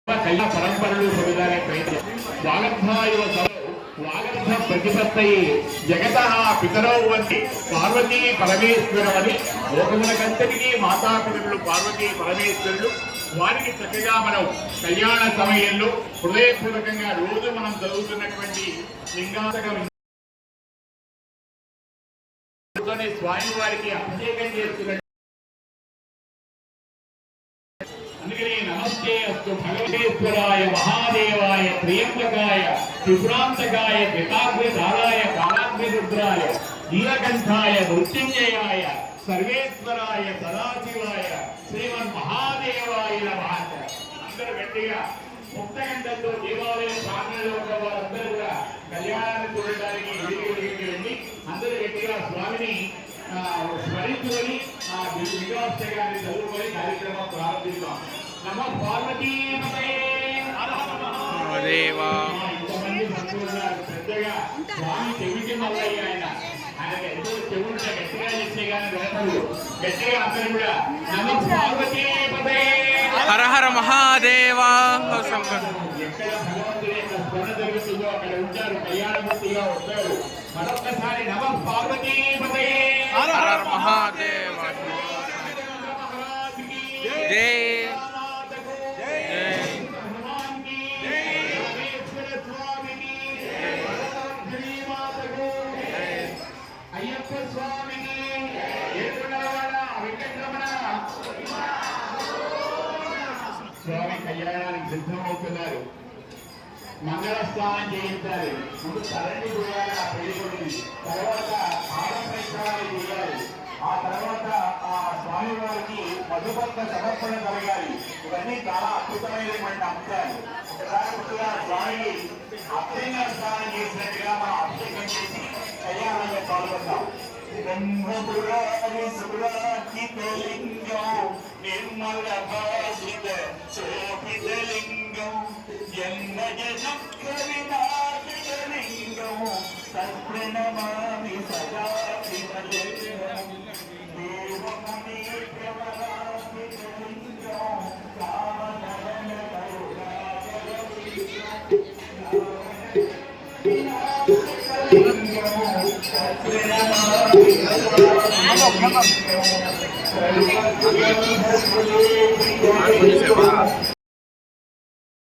పరంపరలు వాగర్భ ప్రతిపత్తయి జగత పితరౌ వంటి పార్వతీ పరమేశ్వరమని లోకములకంతటికీ మాతాపితరులు పార్వతీ పరమేశ్వరులు. వారికి చక్కగా మనం కళ్యాణ సమయంలో హృదయపూర్వకంగా రోజు మనం చదువుతున్నటువంటి లింగాసకం స్వామి వారికి అభిషేకం చేస్తున్నట్టు. అందుకని నమస్తే అస్తు భగవతేశ్వరాయ మహాదేవాయ ప్రియంబకాయ త్రిపురాంతకాయ త్రికాగ్రధారాయ కాలాగ్రరుద్రాయ నీలకంఠాయ మృత్యుంజయాయ సర్వేశ్వరాయ సదాశివాయ శ్రీమన్ మహాదేవాయ నమః. అందరూ గట్టిగా ముక్తగంటంతో దేవాలయం ప్రాంగణంలో ఉన్న వారందరూ కూడా కళ్యాణాన్ని చూడడానికి వెళ్ళి అందరూ గట్టిగా స్వామిని స్మరించుకొని ఆ దివ్యాష్టకాన్ని చదువుకొని కార్యక్రమం ప్రారంభిస్తాం. నమ పార్వతీపతయే ఇంతమంది భక్తులున్నారు. పెద్దగా స్వామి చెవిటి మల్లయ్య ఆయనకి ఎంతో చెవులు గట్టిగా చేసే కానీ వినపడు. గట్టిగా అందరూ కూడా నమ పార్వతీపతయే హర హర మహాదేవా. ఎక్కడ భగవంతుడి యొక్క స్మరణ జరుగుతుందో అక్కడ ఉంటారు, కళ్యాణమూర్తిగా వస్తారు. మరొక్కసారి నమ పార్వతీపతయే హర హర మహాదేవ జై అయ్యప్ప స్వామికి స్వామి కళ్యాణానికి సిద్ధమవుతున్నారు. మంగళ స్నానం చేయించాలి. ముందు తరండి చేయాలి ఆ పెళ్లికొడుకుని, తర్వాత ఆడప్రక్షాళన చేయాలి. ఆ తర్వాత ఆ స్వామి వారికి మధుపత్ర సమర్పణ కలగాలి. ఇవన్నీ చాలా అద్భుతమైనటువంటి అంశాలు. ఒకసారి ముందుగా స్వామికి అభ్యంగా స్నానం చేసినట్టుగా మనం అభిషేకం చేసి కళ్యాణంలో పాల్గొందాం. నిర్మల భాషిత శోభితలింగం జన్మజలింగం సత్ప్రణమామి సదా దేవముని ప్రవరాలింగం కామనరణ కరుణాలింగం